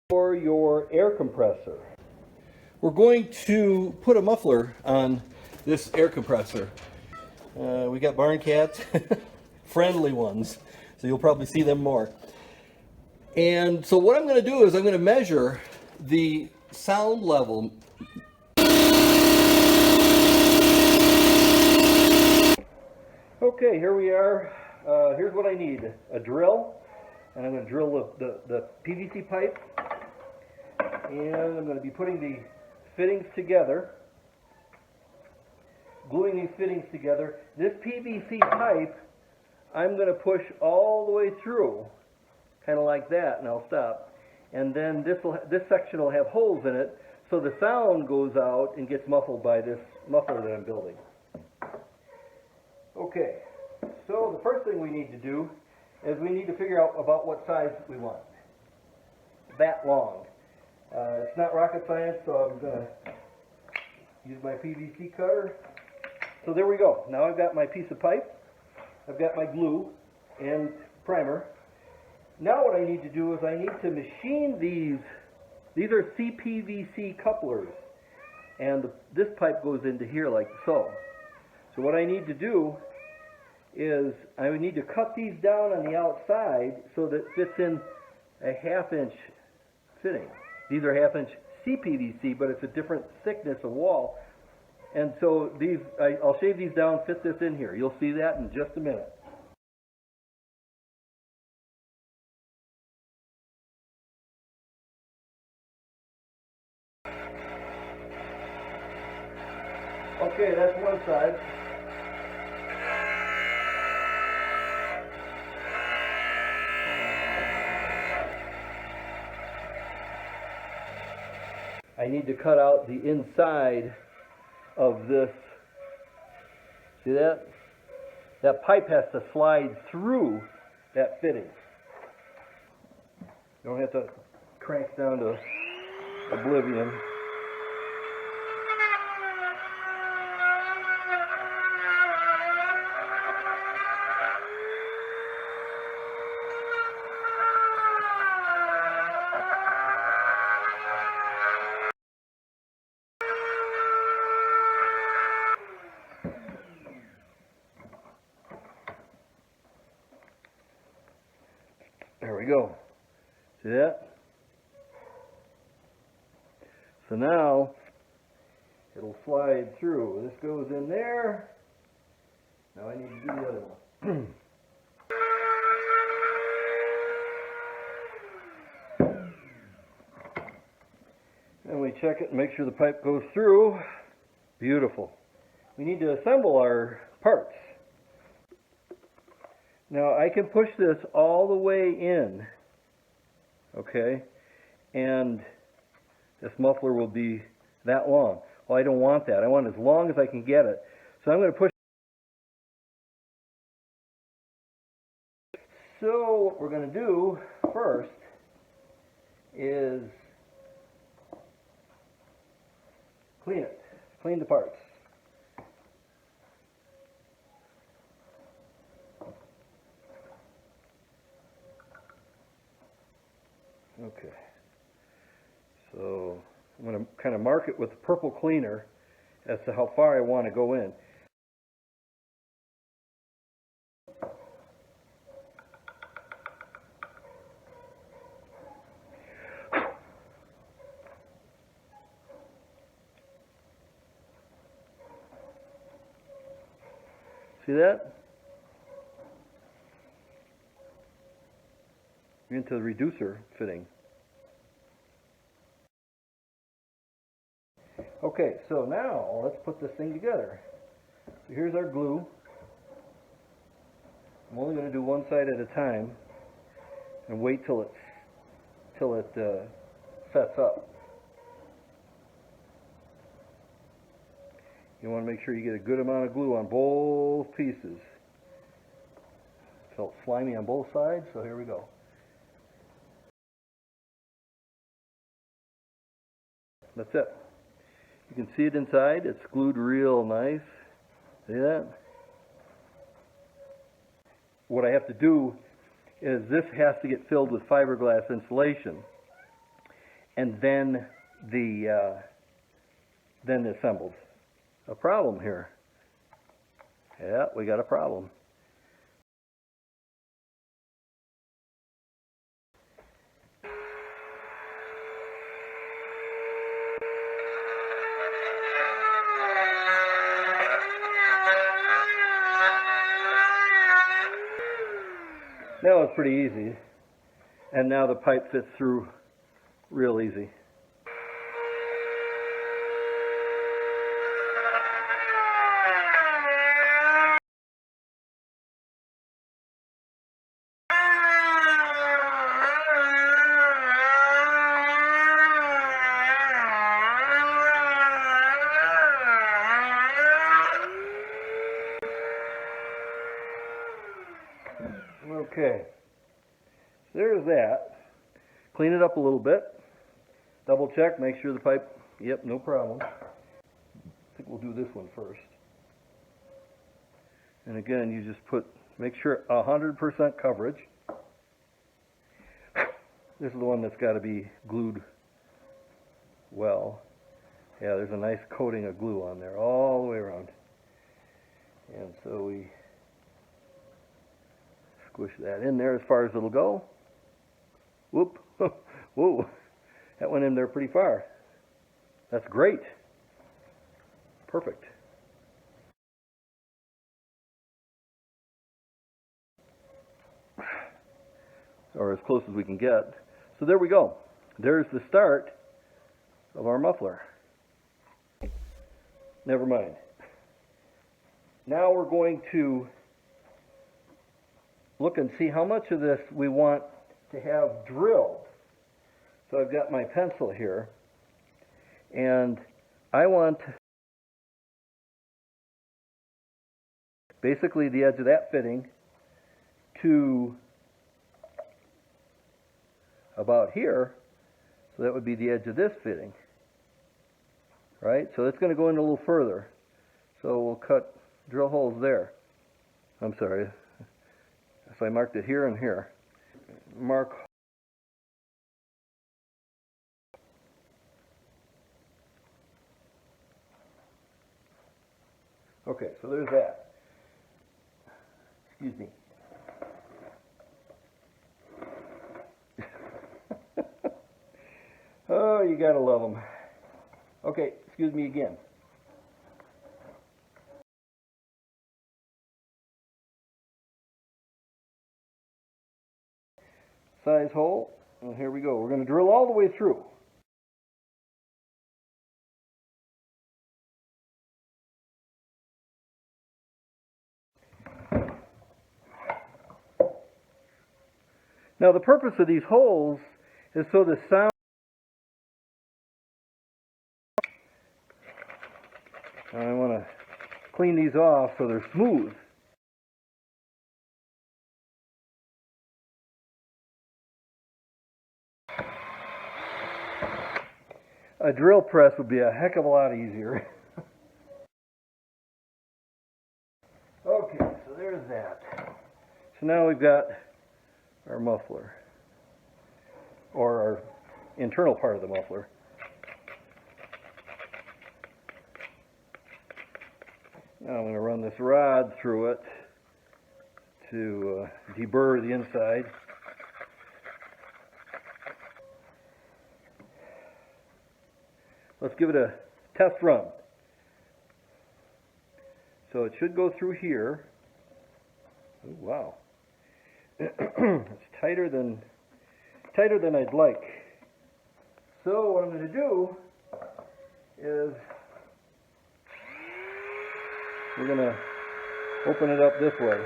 For your air compressor, we're going to put a muffler on this air compressor. We got barn cats, friendly ones, so you'll probably see them more. And so what I'm going to do is I'm going to measure the sound level. Okay, here we are. Here's what I need. A drill, and I'm going to drill the PVC pipe, and I'm going to be putting the fittings together, gluing these fittings together. This PVC pipe, I'm going to push all the way through, kind of like that, and I'll stop. And then this section will have holes in it, so the sound goes out and gets muffled by this muffler that I'm building. Okay, so the first thing we need to do is we need to figure out about what size we want. That long. It's not rocket science, so I'm going to use my PVC cutter. So there we go. Now I've got my piece of pipe, I've got my glue and primer. Now what I need to do is I need to machine these. These are CPVC couplers, and this pipe goes into here like so. So what I need to do is I would need to cut these down on the outside so that it fits in a 1/2 inch fitting. These are 1/2 inch CPVC, but it's a different thickness of wall. And so these, I'll shave these down, fit this in here. You'll see that in just a minute. Okay, that's one side. I need to cut out the inside of this. See that? That pipe has to slide through that fitting. You don't have to crank down to oblivion. There we go. See that? So now it'll slide through. This goes in there. Now I need to do the other one. And we check it and make sure the pipe goes through. Beautiful. We need to assemble our parts. Now I can push this all the way in, okay, and this muffler will be that long. Well, I don't want that. I want as long as I can get it. So I'm going to push. So what we're going to do first is clean it, clean the parts. Okay, so I'm going to kind of mark it with the purple cleaner as to how far I want to go in. See that? Into the reducer fitting. Okay, so now let's put this thing together. So here's our glue. I'm only going to do one side at a time and wait till it sets up. You want to make sure you get a good amount of glue on both pieces. Felt slimy on both sides, so here we go. That's it. You can see it inside. It's glued real nice. See that? what I have to do is this has to get filled with fiberglass insulation. and then assembled. A problem here. Yeah, we got a problem. That was pretty easy, and now the pipe fits through real easy. Okay, there's that. Clean it up a little bit. Double check, make sure the pipe, yep, no problem. I think we'll do this one first. And again, you just make sure 100% coverage. This is the one that's got to be glued well. Yeah, there's a nice coating of glue on there all the way around. And so we squish that in there as far as it'll go. Whoop. Whoa. That went in there pretty far. That's great. Perfect. Or as close as we can get. So there we go. There's the start of our muffler. Never mind. Now we're going to look and see how much of this we want to have drilled. So I've got my pencil here, and I want basically the edge of that fitting to about here, so that would be the edge of this fitting, right? So it's going to go in a little further, so we'll drill holes there. I'm sorry, if I marked it here and here, mark. Okay, so there's that. Excuse me. Oh, you gotta love them. Okay, excuse me again. Size hole, and here we go. We're going to drill all the way through. Now the purpose of these holes is so the sound, I want to clean these off so they're smooth. A drill press would be a heck of a lot easier. Okay, so there's that. So now we've got our muffler, or our internal part of the muffler. Now I'm going to run this rod through it to deburr the inside. Let's give it a test run. So it should go through here. Oh, wow. It's tighter than I'd like. So what I'm going to do is we're going to open it up this way.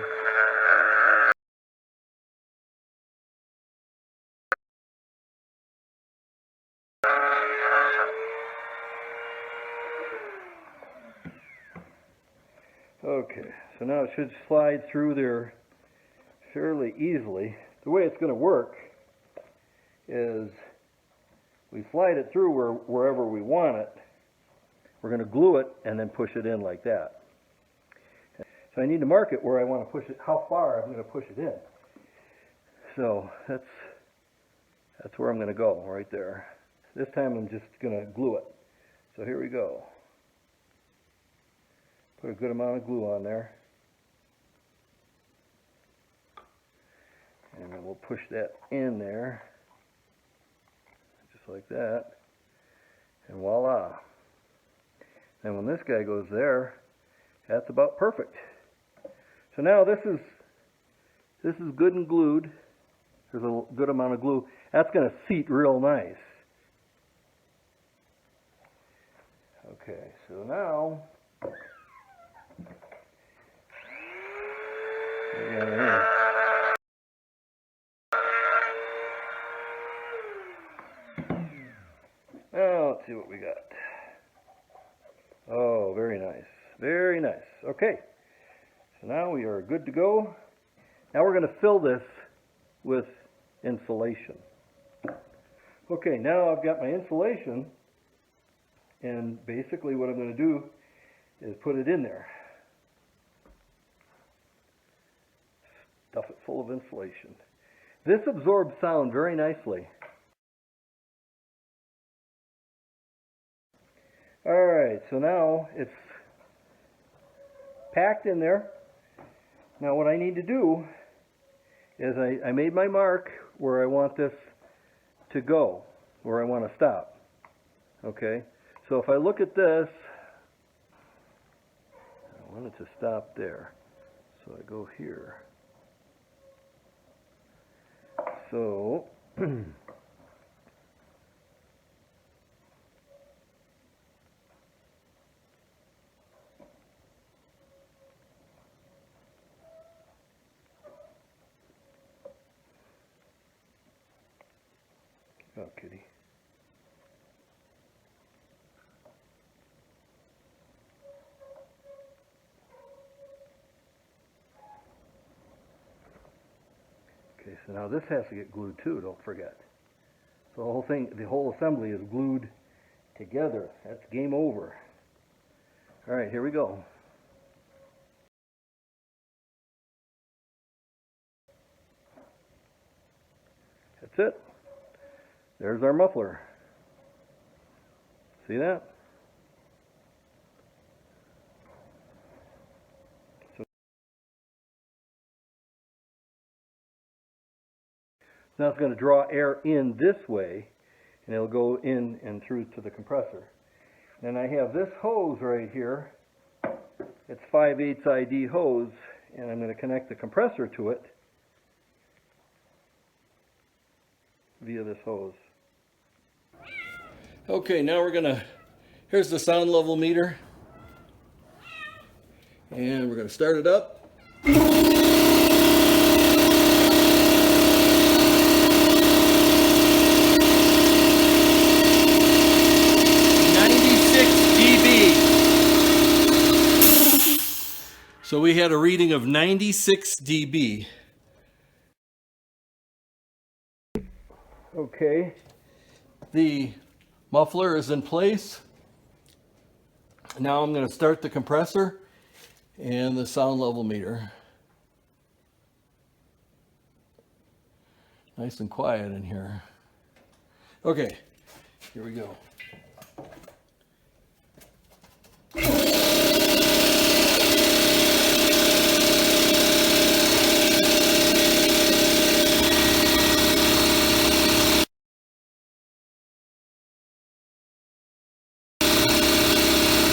Okay, so now it should slide through there fairly easily. The way it's going to work is we slide it through wherever we want it. We're going to glue it and then push it in like that. So I need to mark it where I want to push it, how far I'm going to push it in. So that's where I'm going to go, right there. This time I'm just going to glue it. So here we go. Put a good amount of glue on there. And then we'll push that in there. Just like that. And voila. And when this guy goes there, that's about perfect. So now this is good and glued. There's a good amount of glue. That's going to seat real nice. Okay, so now now let's see what we got. Oh, very nice. Very nice. Okay. So now we are good to go. Now we're going to fill this with insulation. Okay, now I've got my insulation, and basically what I'm going to do is put it in there. Stuff it full of insulation. This absorbs sound very nicely. Alright, so now it's packed in there. Now what I need to do is I made my mark where I want this to go, where I want to stop. Okay, so if I look at this, I want it to stop there. So I go here. So oh, kitty. Okay, so now this has to get glued too, don't forget. So the whole thing, the whole assembly is glued together. That's game over. All right, here we go. That's it. There's our muffler. See that? So now it's going to draw air in this way, and it'll go in and through to the compressor. And I have this hose right here. It's 5/8 ID hose, and I'm going to connect the compressor to it via this hose. Okay, now we're gonna, here's the sound level meter, and we're gonna start it up. 96 dB. So we had a reading of 96 dB. Okay, the muffler is in place. Now I'm going to start the compressor and the sound level meter. Nice and quiet in here. Okay, here we go.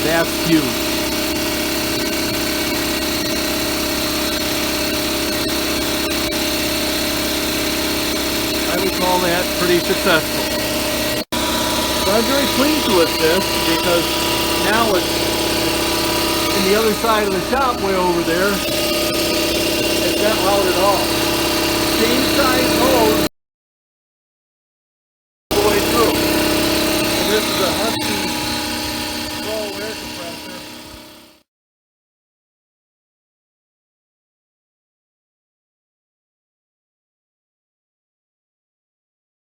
That's huge. I would call that pretty successful. So I'm very pleased with this because now it's in the other side of the shop way over there. It's not loud at all. Same size hose all the way through. And this is a Husky